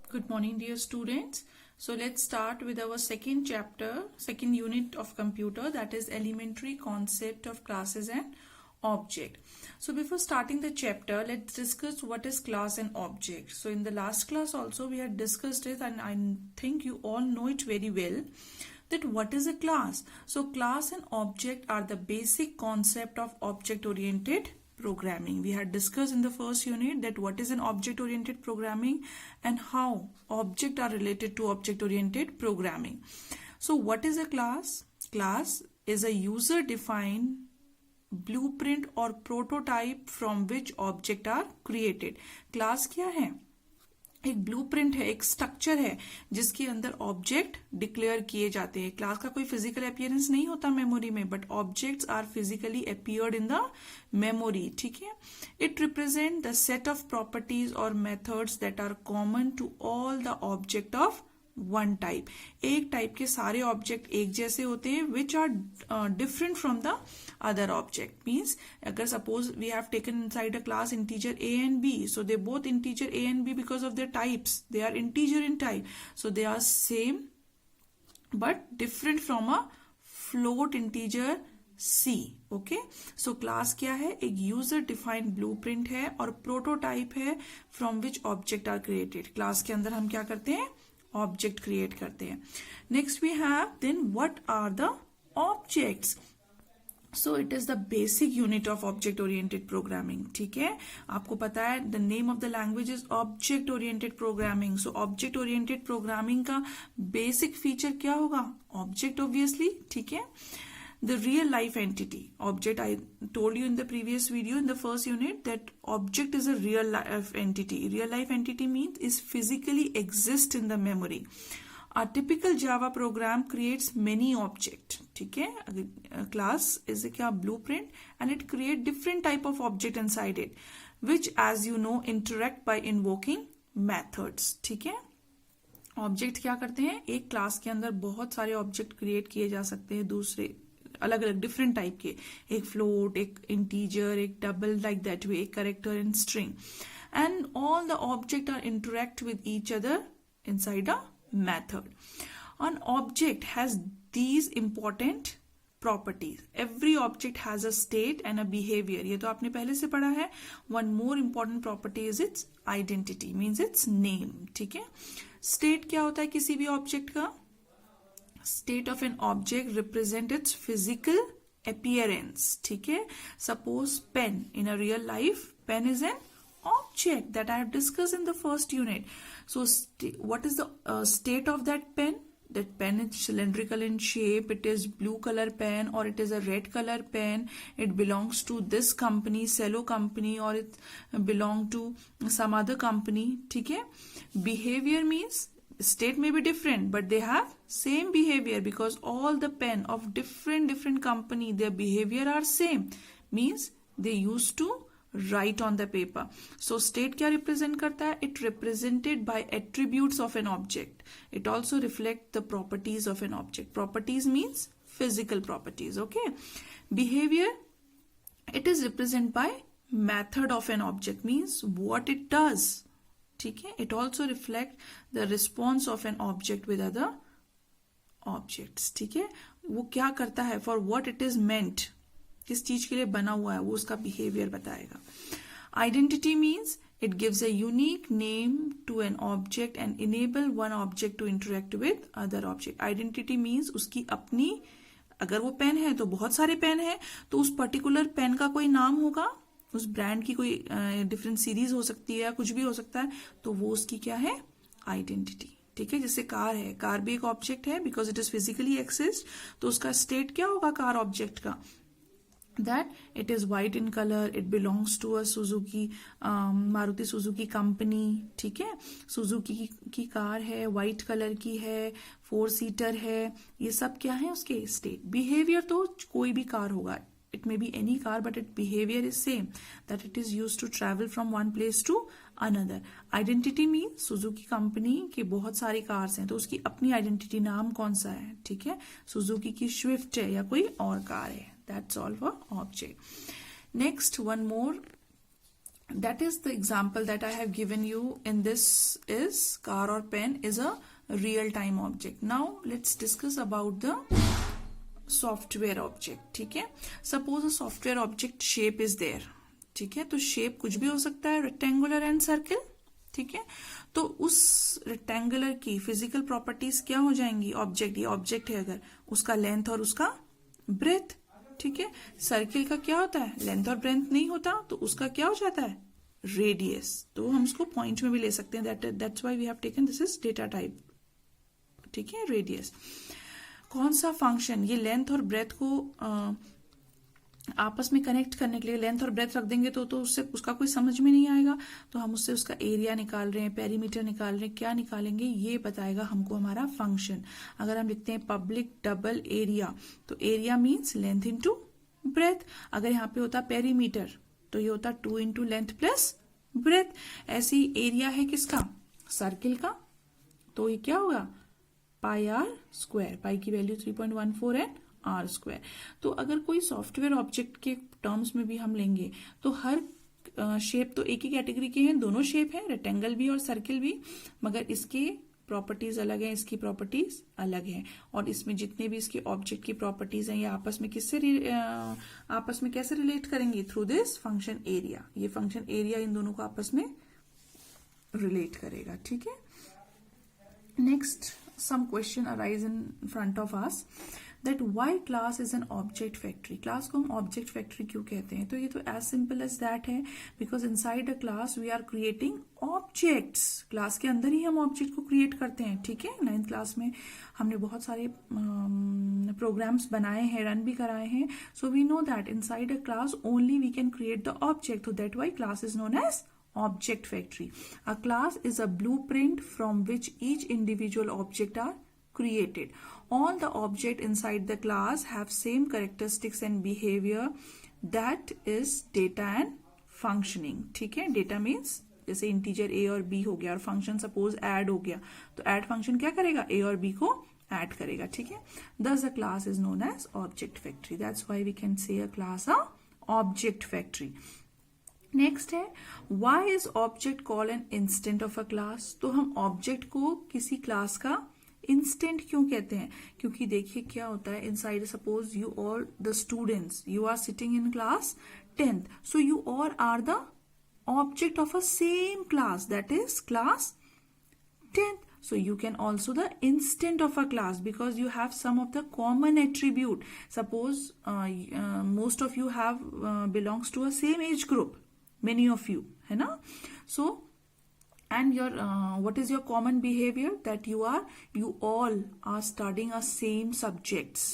Good morning, dear students. So let's start with our second chapter, second unit of computer, that is elementary concept of classes and object. So before starting the chapter, let's discuss what is class and object. So in the last class also we had discussed it, and I think you all know it very well, that what is a class. So class and object are the basic concept of object oriented programming. We had discussed in the first unit that what is an object oriented programming and how objects are related to object oriented programming. So what is a class? Class is a user defined blueprint or prototype from which object are created. Class क्या है? एक blueprint है, एक structure है जिसके अंदर object declare किए जाते हैं. क्लास का कोई फिजिकल अपीयरेंस नहीं होता मेमोरी में, but objects are physically appeared in the memory. ठीक है. It represent the set of properties और methods that are common to all the object of one type. एक टाइप के सारे ऑब्जेक्ट एक जैसे होते हैं which are different from the other object. Means अगर suppose we have taken inside a class integer a and b, so they both integer a and b because of their types, they are integer in type, so they are same but different from a float integer c. Okay, so class क्या है? एक user defined blueprint है और prototype है from which object are created. class के अंदर हम क्या करते हैं? object create करते हैं. next we have then what are the objects. So it is the basic unit of object oriented programming. ठीक है, आपको पता है the name of the language is object oriented programming. So object oriented programming का basic feature क्या होगा? Object obviously. ठीक है. The real life entity object, I told you in the previous video in the first unit that object is a real life entity. Real life entity means is physically exist in the memory. A typical Java program creates many objects. ठीक है. Class is a क्या? Blueprint, and it create different type of object inside it, which as you know interact by invoking methods. ठीक है. Object क्या करते हैं? एक class के अंदर बहुत सारे ऑब्जेक्ट क्रिएट किए जा सकते हैं, दूसरे अलग अलग डिफरेंट टाइप के. एक फ्लोट, एक इंटीजर, एक डबल, लाइक दैट वे, एक character and string, and all the object are interact with each other inside a method. An object has these important properties. Every object has a state and a behavior. ये तो आपने पहले से पढ़ा है. One more important property is its identity, means its name. ठीक है. State क्या होता है किसी भी object का? State of an object represent its physical appearance. ठीक है. Suppose pen. In a real life, pen is an object that I have discussed in the first unit. So what is the state of that pen? That pen is cylindrical in shape, it is blue color pen or it is a red color pen, it belongs to this company, cello company, or it belong to some other company. ठीक है. Behavior means state may be different but they have same behavior because all the pen of different company, their behavior are same, means they used to write on the paper. So state क्या represent करता है? It represented by attributes of an object. It also reflect the properties of an object. Properties means physical properties. Okay. Behavior, it is represented by method of an object, means what it does. ठीक है. It also reflect the response of an object with other objects. ठीक है. वो क्या करता है? For what it is meant, किस चीज के लिए बना हुआ है, वो उसका बिहेवियर बताएगा. Identity means it gives a unique name to an object and enable one object to interact with other object. Identity means उसकी अपनी, अगर वो पेन है तो बहुत सारे पेन है तो उस पर्टिकुलर पेन का कोई नाम होगा, उस ब्रांड की कोई डिफरेंट सीरीज हो सकती है, कुछ भी हो सकता है, तो वो उसकी क्या है? आइडेंटिटी. ठीक है. जैसे कार है, कार भी एक ऑब्जेक्ट है because it is physically exist, तो उसका स्टेट क्या होगा कार ऑब्जेक्ट का? That it is white in color, it belongs to a Suzuki, Maruti Suzuki company. ठीक है. Suzuki की कार है, white color की है, 4-seater है, ये सब क्या है उसके स्टेट. बिहेवियर तो कोई भी कार होगा, it may be any car but its behavior is same, that it is used to travel from one place to another. Identity means Suzuki company के बहुत सारी कार्स हैं तो उसकी अपनी आइडेंटिटी, नाम कौन सा है. ठीक है. Suzuki की स्विफ्ट है या कोई और कार है. That's all for object. Next, one more that is the example that I have given you in this is car or pen is a real time object. Now let's discuss about the software object. ठीक है, suppose a software object shape is there. ठीक है, तो shape कुछ भी हो सकता है, rectangular and circle. ठीक है, तो उस रेक्टेंगुलर की फिजिकल प्रॉपर्टीज क्या हो जाएंगी, ऑब्जेक्ट, ये ऑब्जेक्ट है अगर, उसका लेंथ और उसका ब्रेथ. ठीक है, सर्किल का क्या होता है, लेंथ और ब्रेथ नहीं होता, तो उसका क्या हो जाता है, रेडियस. तो हम उसको पॉइंट में भी ले सकते हैं, that's why we have taken this is data type. ठीक है, रेडियस. कौन सा फंक्शन, ये लेंथ और ब्रेथ को आपस में कनेक्ट करने के लिए लेंथ और ब्रेथ रख देंगे तो उससे उसका कोई समझ में नहीं आएगा. तो हम उससे उसका एरिया निकाल रहे हैं, पेरीमीटर निकाल रहे हैं, क्या निकालेंगे ये बताएगा हमको हमारा फंक्शन. अगर हम लिखते हैं पब्लिक डबल एरिया, तो area means length into breadth. अगर यहाँ पे होता पेरीमीटर तो ये होता 2 इंटू लेंथ प्लस ब्रेथ. ऐसी एरिया है किसका, सर्किल का, तो ये क्या होगा, पाई आर स्क्वायर. पाई की वैल्यू 3.14 है, आर स्क्वायर. तो अगर कोई सॉफ्टवेयर ऑब्जेक्ट के टर्म्स में भी हम लेंगे तो हर शेप तो एक ही कैटेगरी के हैं, दोनों शेप हैं, रेक्टेंगल भी और सर्किल भी, मगर इसके प्रॉपर्टीज अलग हैं, इसकी प्रॉपर्टीज अलग हैं. और इसमें जितने भी इसके ऑब्जेक्ट की प्रॉपर्टीज हैं ये आपस में आपस में कैसे रिलेट करेंगे, थ्रू दिस फंक्शन एरिया. ये फंक्शन एरिया इन दोनों को आपस में रिलेट करेगा. ठीक है, next some question arise in front of us that why class is an object factory. class को हम object factory क्यों कहते हैं, तो ये तो as simple as that है, because inside a class we are creating objects. class के अंदर ही हम object को create करते हैं. ठीक है, 9th क्लास में हमने बहुत सारे programs बनाए हैं, रन भी कराए हैं. so we know that inside a class only we can create the object, so that why class is known as object factory. A class is a blueprint from which each individual object are created. All the object inside the class have same characteristics and behavior, that is data and functioning. ठीक है, data means जैसे integer a और b हो गया और function suppose add हो गया, तो ऐड फंक्शन क्या करेगा, a और b को ऐड करेगा. ठीक है, thus a class is known as object factory. That's why we can say a class a object factory. Next है, why is object call an instant of a class. तो हम object को किसी class का instant क्यों कहते हैं, क्योंकि देखिए क्या होता है, inside suppose you all the students, you are sitting in class 10th, so you all are the object of a same class, that is class 10th. So you can also the instant of a class because you have some of the common attribute. Suppose most of you have belongs to a same age group, many of you, है ना. So and your what is your common behavior, that you all are studying a same subjects.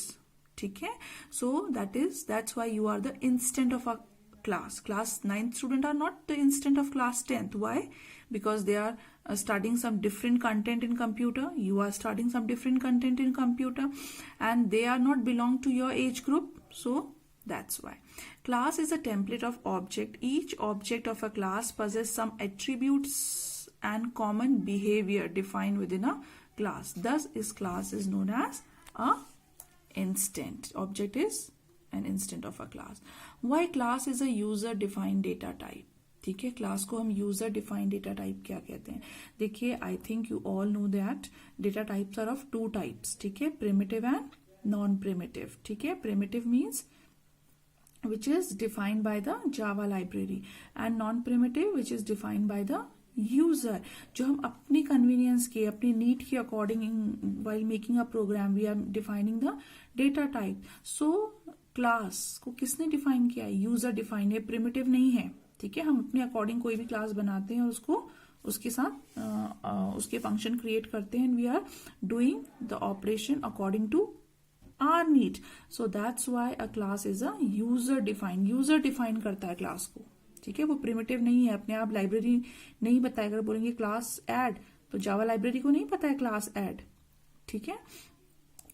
ठीक है, so that's why you are the instant of a class. Class 9th student are not the instant of class 10th. Why? Because they are studying some different content in computer, you are studying some different content in computer, and they are not belong to your age group, so that's why. Class is a template of object. Each object of a class possess some attributes and common behavior defined within a class. Thus class is known as a instant. Object is an instant of a class. Why class is a user defined data type. ठीक है, class को हम user defined data type क्या कहते हैं. देखिए, I think you all know that data types are of 2 types. ठीक है, प्रिमिटिव एंड नॉन प्रिमिटिव. ठीक है, primitive means which is defined by the Java library and non primitive which is defined by the user. जो हम अपनी convenience के, अपनी need के according while making a program we are defining the data type. So class को किसने define किया है, यूजर डिफाइन है, प्रिमिटिव नहीं है. ठीक है, हम अपने अकॉर्डिंग कोई भी क्लास बनाते हैं और उसको उसके साथ उसके फंक्शन क्रिएट करते हैं, we are doing the operation according to our need. So that's why a class is a user define. User define करता है क्लास को. ठीक है, वो प्रिमिटिव नहीं है, अपने आप लाइब्रेरी नहीं बताएगा. अगर बोलेंगे क्लास ऐड, तो जावा लाइब्रेरी को नहीं पता है क्लास ऐड. ठीक है,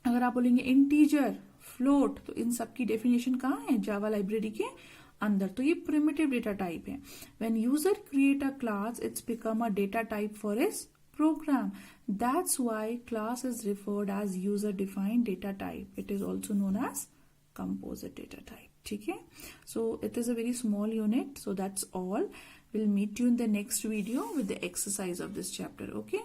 अगर आप बोलेंगे इंटीजर, फ्लोट, तो इन सब की डेफिनेशन कहाँ है, जावा लाइब्रेरी के अंदर. तो ये प्रिमिटिव डेटा टाइप है. When user create a class, it's become a data type for his program. That's why class is referred as user defined data type. It is also known as composite data type. ठीक है, so it is a very small unit, so that's all. We'll meet you in the next video with the exercise of this chapter. Okay.